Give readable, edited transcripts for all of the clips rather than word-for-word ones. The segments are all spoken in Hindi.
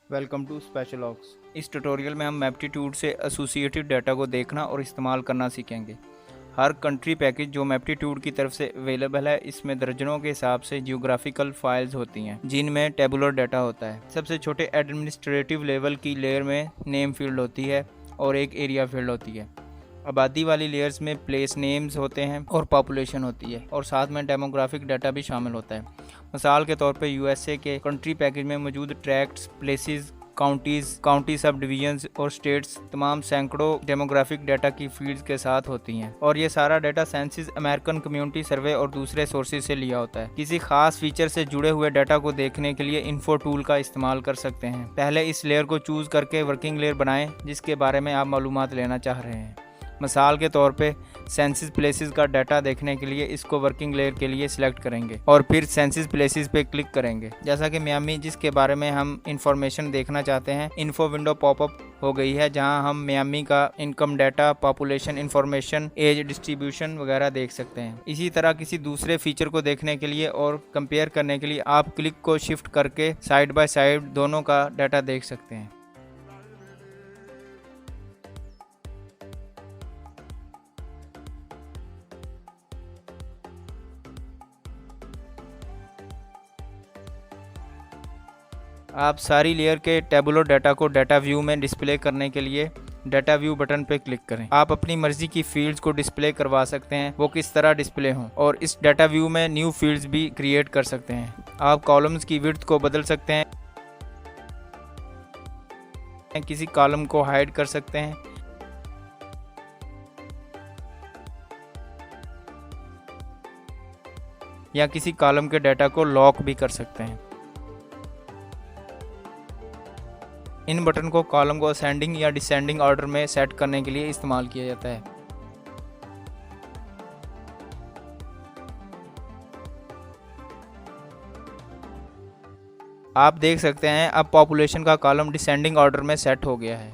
Welcome to स्पेशलॉग्स। इस ट्यूटोरियल में हम मैप्टीट्यूड से एसोसिएटेड डाटा को देखना और इस्तेमाल करना सीखेंगे। हर कंट्री पैकेज जो मैप्टीट्यूड की तरफ से अवेलेबल है, इसमें दर्जनों के हिसाब से जियोग्राफिकल फाइल्स होती हैं जिनमें टेबुलर डाटा होता है। सबसे छोटे एडमिनिस्ट्रेटिव लेवल की लेयर में नेम फील्ड होती है और एक एरिया फील्ड होती है। आबादी वाली लेयर्स में प्लेस नेम्स होते हैं और पॉपुलेशन होती है, और साथ में डेमोग्राफिक डाटा भी शामिल होता है। मिसाल के तौर पे यूएसए के कंट्री पैकेज में मौजूद ट्रैक्ट्स, प्लेसेस, काउंटी सब डिवीजन्स और स्टेट्स तमाम सैकड़ों डेमोग्राफिक डाटा की फील्ड्स के साथ होती हैं, और ये सारा डाटा सेंसस, अमेरिकन कम्युनिटी सर्वे और दूसरे सोर्सेज से लिया होता है। किसी खास फीचर से जुड़े हुए डाटा को देखने के लिए इन्फो टूल का इस्तेमाल कर सकते हैं। पहले इस लेयर को चूज करके वर्किंग लेयर बनाएं जिसके बारे में आप मालूमात लेना चाह रहे हैं। मिसाल के तौर पे सेंसस प्लेसेस का डाटा देखने के लिए इसको वर्किंग लेयर के लिए सिलेक्ट करेंगे और फिर सेंसस प्लेसेस पे क्लिक करेंगे। जैसा कि मियामी, जिसके बारे में हम इंफॉर्मेशन देखना चाहते हैं, इन्फो विंडो पॉपअप हो गई है जहां हम मियामी का income data, population information, age distribution वगैरह देख सकते हैं। इसी तरह किसी दूसरे फीचर को देखने के लिए और कंपेयर करने के लिए आप क्लिक को शिफ्ट करके साइड बाय साइड दोनों का डाटा देख सकते हैं। आप सारी लेयर के टेबुलर डाटा को डाटा व्यू में डिस्प्ले करने के लिए डाटा व्यू बटन पर क्लिक करें। आप अपनी मर्जी की फील्ड्स को डिस्प्ले करवा सकते हैं, वो किस तरह डिस्प्ले हों, और इस डाटा व्यू में न्यू फील्ड्स भी क्रिएट कर सकते हैं। आप कॉलम्स की विड्थ को बदल सकते हैं, किसी कॉलम को हाइड कर सकते हैं, या किसी कॉलम के डाटा को लॉक भी कर सकते हैं। इन बटन को कॉलम को असेंडिंग या डिसेंडिंग ऑर्डर में सेट करने के लिए इस्तेमाल किया जाता है। आप देख सकते हैं अब पॉपुलेशन का कॉलम डिसेंडिंग ऑर्डर में सेट हो गया है।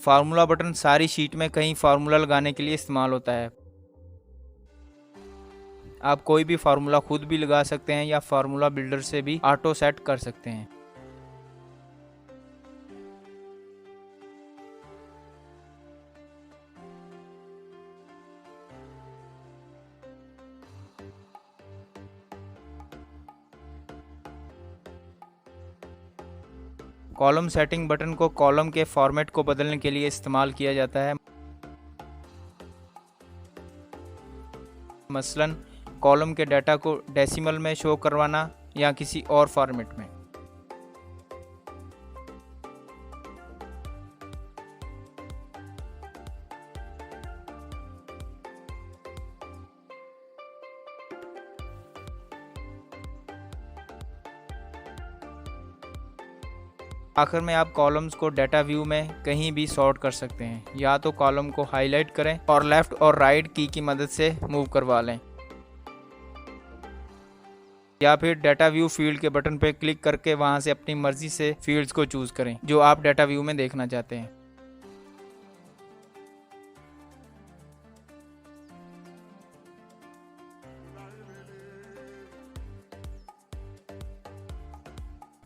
फार्मूला बटन सारी शीट में कहीं फार्मूला लगाने के लिए इस्तेमाल होता है। आप कोई भी फार्मूला खुद भी लगा सकते हैं या फार्मूला बिल्डर से भी ऑटो सेट कर सकते हैं। कॉलम सेटिंग बटन को कॉलम के फॉर्मेट को बदलने के लिए इस्तेमाल किया जाता है। मसलन कॉलम के डाटा को डेसिमल में शो करवाना या किसी और फॉर्मेट में। आखिर में आप कॉलम्स को डाटा व्यू में कहीं भी सॉर्ट कर सकते हैं। या तो कॉलम को हाईलाइट करें और लेफ्ट और राइट की मदद से मूव करवा लें, या फिर डाटा व्यू फील्ड के बटन पर क्लिक करके वहां से अपनी मर्जी से फील्ड्स को चूज करें जो आप डाटा व्यू में देखना चाहते हैं।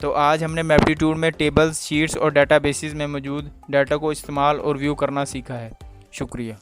तो आज हमने मैप्टीट्यूड में टेबल्स, शीट्स और डाटाबेसेस में मौजूद डाटा को इस्तेमाल और व्यू करना सीखा है। शुक्रिया।